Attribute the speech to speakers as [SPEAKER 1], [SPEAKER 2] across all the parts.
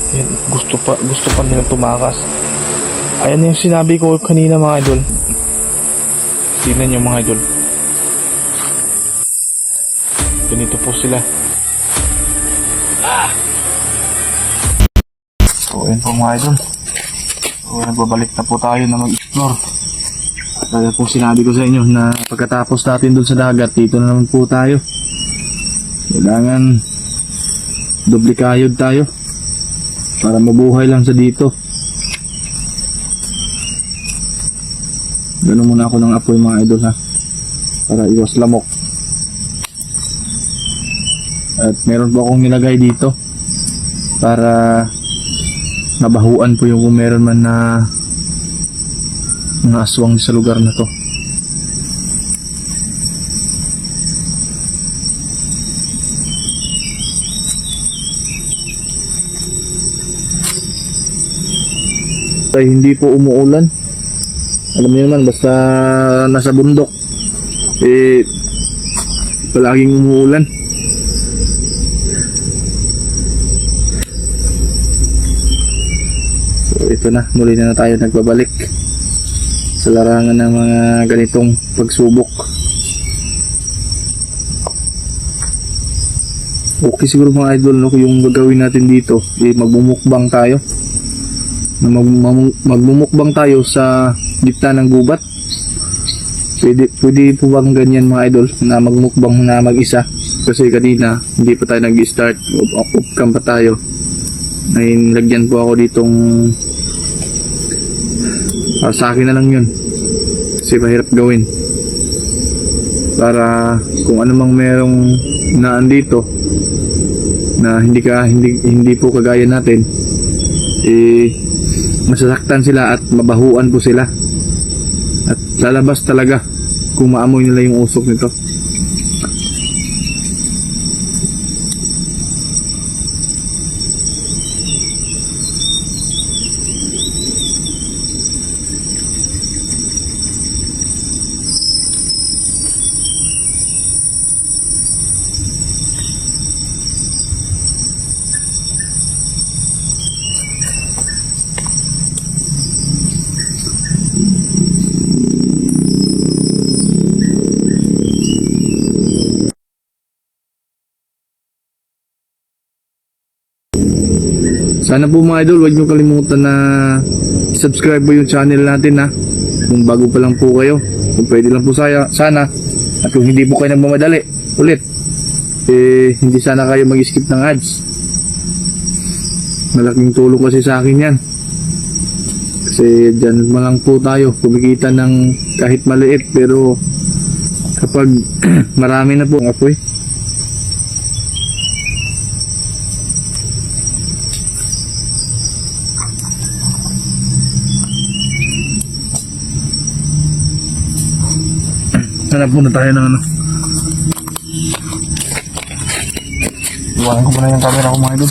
[SPEAKER 1] Yan, gusto pa nila tumakas. Ayan yung sinabi ko kanina mga idol. Tingnan nyo mga idol. Ganito po sila. So ayan po mga idol. So nagbabalik na po tayo na mag-explore. Kaya po sinabi ko sa inyo na pagkatapos natin dun sa dagat, dito na naman po tayo. Kailangan doble kayod tayo para mabuhay lang sa dito. Ganun muna ako ng apoy mga idol ha, para iwas lamok. At meron po akong nilagay dito para nabahuan po yung kung meron man na mga aswang sa lugar na to. Ay, hindi po umuulan. Alam niyo naman, basta nasa bundok palaging umuulan. So ito na, muli na tayo nagbabalik sa larangan ng mga ganitong pagsubok. Okay siguro mga idol, no, yung gagawin natin dito, magbumukbang tayo. Magmumukbang tayo sa gitna ng gubat. Pwede po bang ganyan mga idol, na magmukbang na mag-isa? Kasi kanina hindi pa tayo nag-start, off-cam pa tayo. Nilagyan po ako ditong sa akin na lang yun kasi mahirap gawin, para kung ano mang merong naandito na hindi po kagaya natin, masasaktan sila at mabahuan po sila at lalabas talaga kung maamoy nila yung usok nito. Sana po mga idol, huwag nyo kalimutan na subscribe po yung channel natin ha. Kung bago pa lang po kayo, kung pwede lang po sana. At kung hindi po kayo nagmamadali ulit, hindi sana kayo mag-skip ng ads. Malaking tulong kasi sa akin yan. Kasi dyan lang po tayo kumikita ng kahit maliit, pero kapag marami na po ang apoy, hanap muna tayo ng ano. Iwanan ko muna yung camera ko mga idol.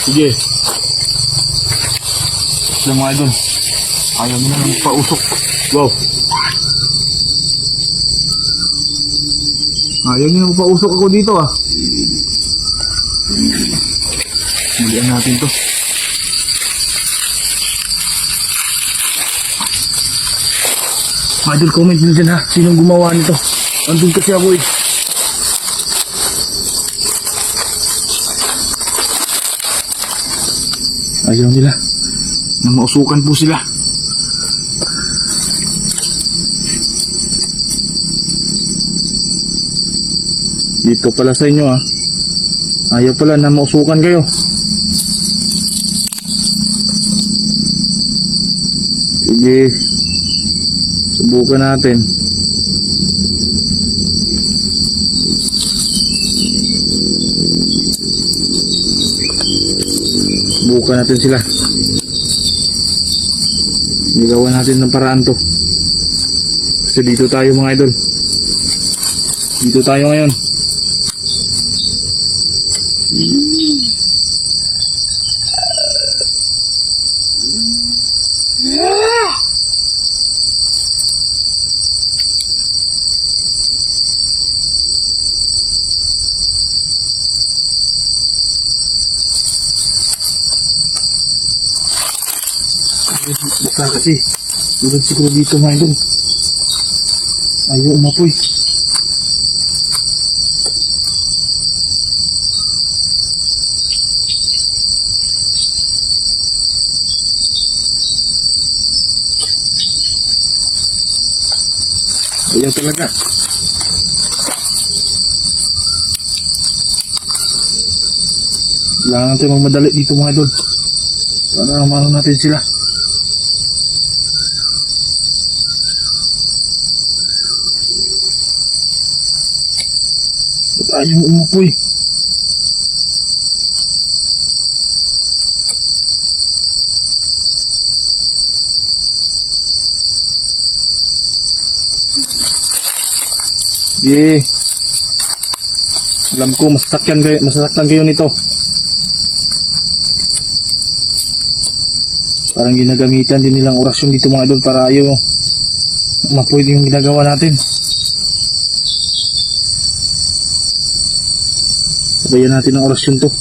[SPEAKER 1] Sige. Ito mga idol. Ayaw mo na ng pausok. Wow. Ayaw nyo pausok ako dito ah. Mulian natin to. Mga idol, comment nyo dyan ha. Sinong gumawa nito? Andun kasi ako eh. Ayaw nila. Nang mausukan po sila. Dito pala sa inyo ah. Ayaw pala na mausukan kayo. Sige. Subukan natin. Subukan natin sila. Gawan natin ng paraan to. Kasi dito tayo mga idol. Dito tayo ngayon. Baka kasi tulad siguro dito mga idol. Ayaw umapoy. Ayaw talaga. Kailangan natin magmadali dito mga idol. Para mano natin sila. Ayaw umupoy. Yeah. Alam ko masasaktan kayo nito. Parang ginagamitan din nilang orasyon dito mga idol para ayaw umupoy yung ginagawa natin. Sabayan natin ang orasyon to.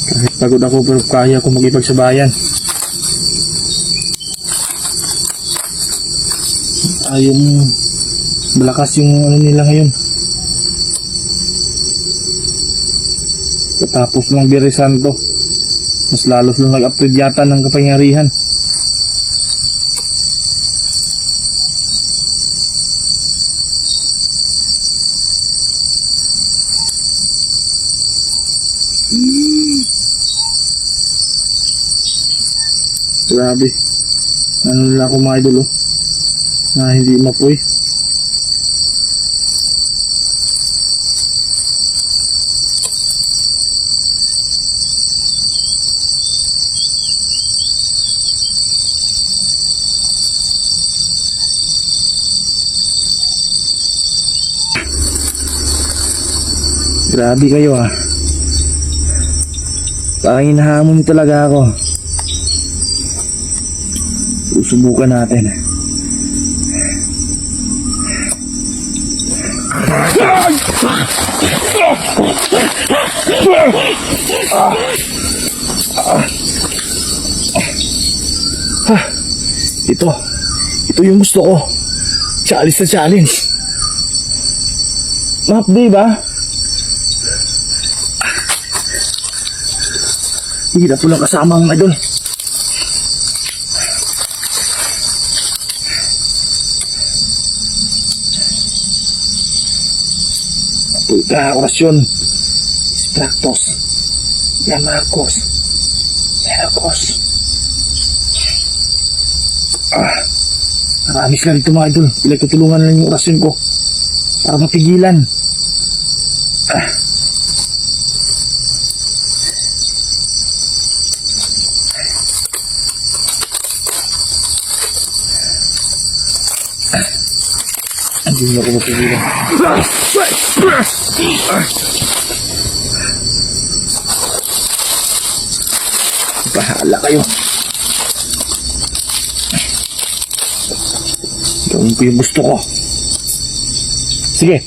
[SPEAKER 1] Kahit pagod ako pero kaya ko magipagsabayan. Ayun, malakas yung ano nila ngayon. Katapos ng Biyernes Santo, mas lalo silang nag-upgrade yata ng kapangyarihan. Grabe. Ano nila ako mga idol na hindi mapoy. Grabe kayo ah. Parang hinahamon talaga ako. Susubukan natin. Ito yung gusto ko. Challenge na challenge. Map, diba? Hindi na po lang kasama ang idol. Ito orasyon. Stratos. Yamarcos. Heracos. Marami sila dito mga idol. Pinagtutulungan na lang yung orasyon ko para mapigilan. Hindi ako mapigilan. Bahala kayo. Gawin ko yung gusto ko. Sige.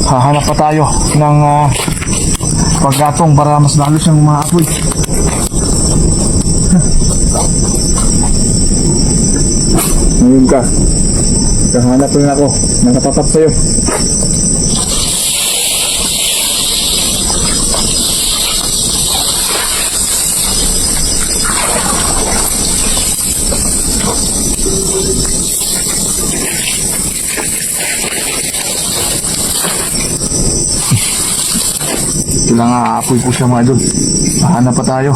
[SPEAKER 1] Hahanap pa tayo ng paggatong para mas lalo siyang umaapoy. Ngayon ka. Kahanap rin ako. Nakatapat sa'yo. Kailangan aapoy po siya mga idol. Mahanap pa tayo.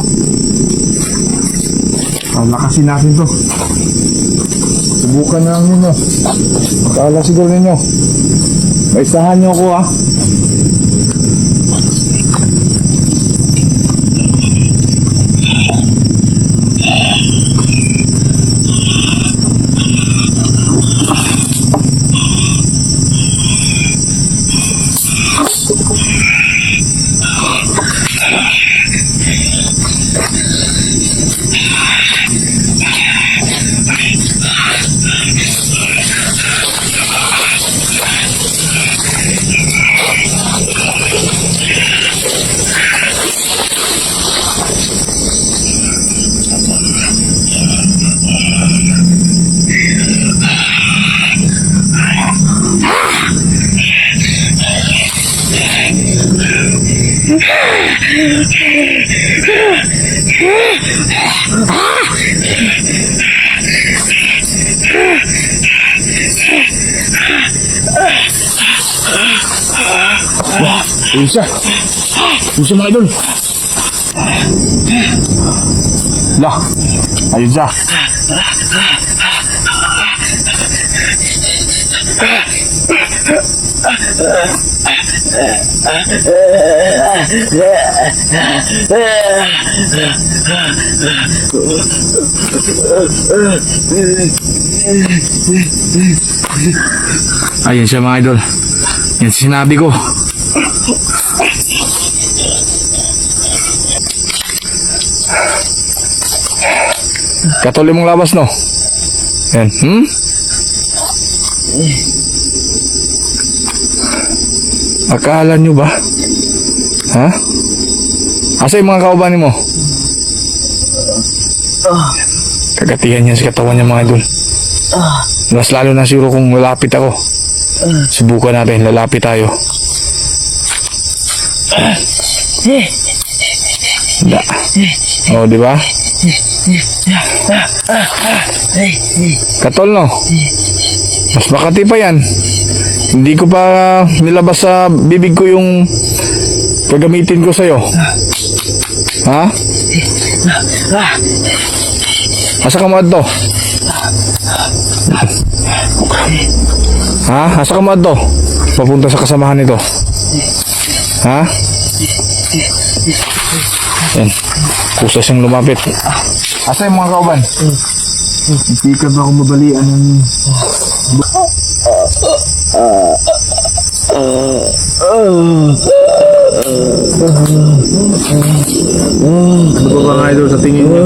[SPEAKER 1] Lakasin natin to. Subukan na lang ninyo. Kala siguro ninyo. Maisahan nyo ako ha. Ayun siya. Ayun siya mga idol. Lah, ayun siya. Ayun siya mga idol. Yan sinabi ko. Katuloy mong labas no. Yan. Akala nyo ba? Ha? Asa yung mga kauban mo? Kagatihan niya sa katawan niya mga idol. Mas lalo na siguro kung lalapit ako. Subukan natin, lalapit tayo. Da. Oh, di ba? Katol no? Mas makati pa yan. Hindi ko pa nilabas sa bibig ko yung gagamitin ko sa'yo. Ha? Asa ka mo adto? Ha? Asa ka mo adto? Papunta sa kasamahan nito. Ha? Yan. Kusa siyang lumapit. Asa yung mga kauban? Hindi ka ba ako mabalian ng... Ano ba mga idol sa tingin niyo?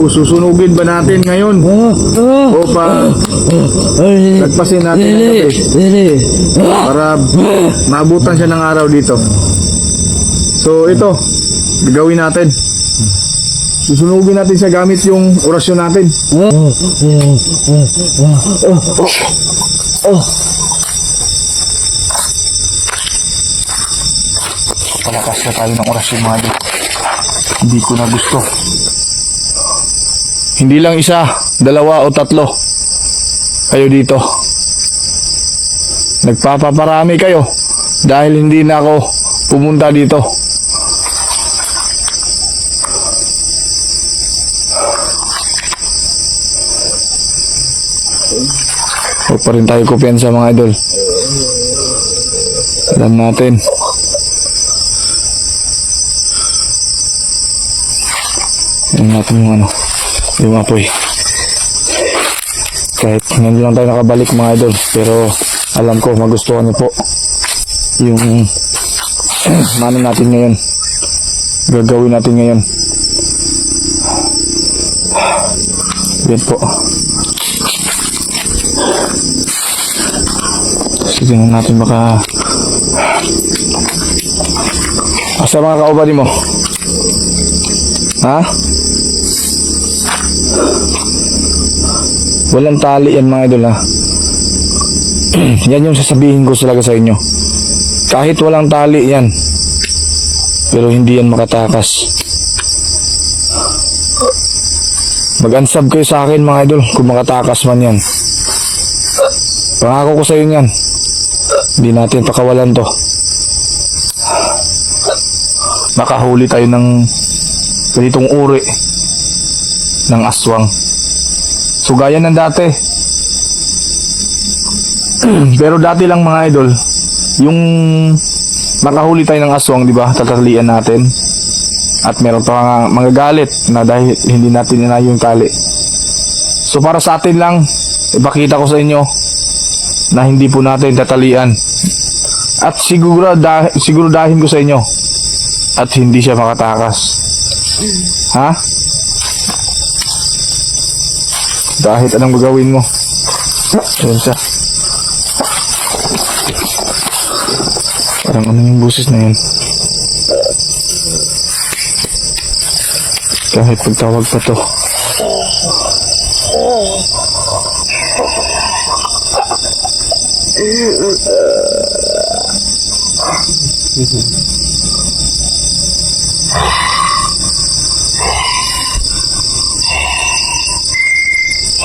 [SPEAKER 1] Susunugin ba natin ngayon? O pa nagpasin natin ang gabi para maabutan siya ng araw dito. So ito, gagawin natin. Susunugin natin siya gamit yung orasyon natin. Palakas na tayo ng orasyon mga idol. Hindi ko na gusto. Hindi lang isa, dalawa o tatlo kayo dito. Nagpapaparami kayo dahil hindi na ako pumunta dito. Huwag pa rin tayo kumpiyansa mga idol. Alam natin. Tingnan natin yung ano, yung apoy. Kahit ngayon lang tayo nakabalik mga idol, pero alam ko magustuhan niyo po yung mano natin ngayon, gagawin natin ngayon. Yan po. Sige na natin baka asa mga kaubali mo? Ha? Walang tali yan mga idol ha. Yan yung sasabihin ko talaga sa inyo. Kahit walang tali yan, pero hindi yan makatakas. Mag-unsub kayo sa akin mga idol kung makatakas man yan. Pangako ko sa inyo yan. Hindi natin pakawalan to. Makahuli tayo ng ganitong uri ng aswang. So gaya ng dati. Pero dati lang mga idol, yung makahuli tayo ng aswang, di ba? Tatalian natin. At meron pa mga galit na dahil hindi natin inayo yung tali. So para sa atin lang, ipakita ko sa inyo na hindi po natin tatalian. At siguraduhin ko sa inyo at hindi siya makatakas. Ha? Kahit anong gagawin mo. Ayan siya. Parang ano yung busis na yun. Kahit pagtawag pa to.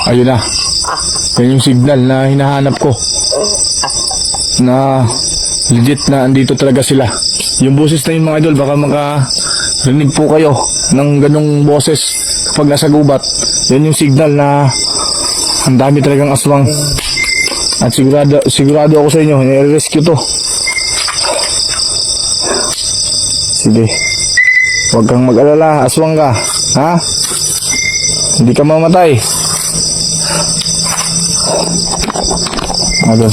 [SPEAKER 1] Ayun na. Yan yung signal na hinahanap ko. Na legit na andito talaga sila. Yung boses na yun mga idol, baka makarinig po kayo ng ganong boses kapag nasa gubat. Yan yung signal na ang dami talagang aswang. At sigurado ako sa inyo, nire-rescue to. Sige. Huwag kang mag-alala, aswang ka. Ha? Hindi ka mamatay. Idol,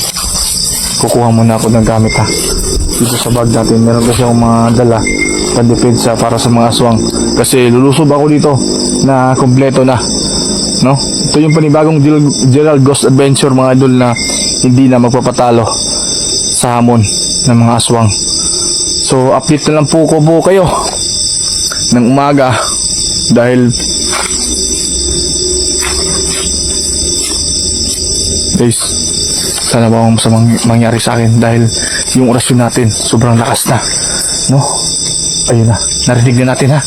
[SPEAKER 1] kukuha muna ako ng gamit ha. Dito sa bag natin, meron kasi akong mga dala pandepensa para sa mga aswang. Kasi lulusob ako dito na kompleto na. No? Ito yung panibagong Gerald Ghost Adventure mga idol na hindi na magpapatalo sa hamon ng mga aswang. So update na lang po kayo ng umaga dahil guys, sana ba akong masamang mangyari sa akin dahil yung orasyon natin sobrang lakas na, no? Ayun na, narinig na natin ha.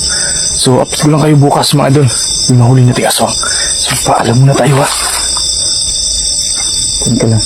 [SPEAKER 1] So update ko lang kayo bukas mga idol, yung nahuli nating aswang. So paalam muna tayo ha. Teka lang.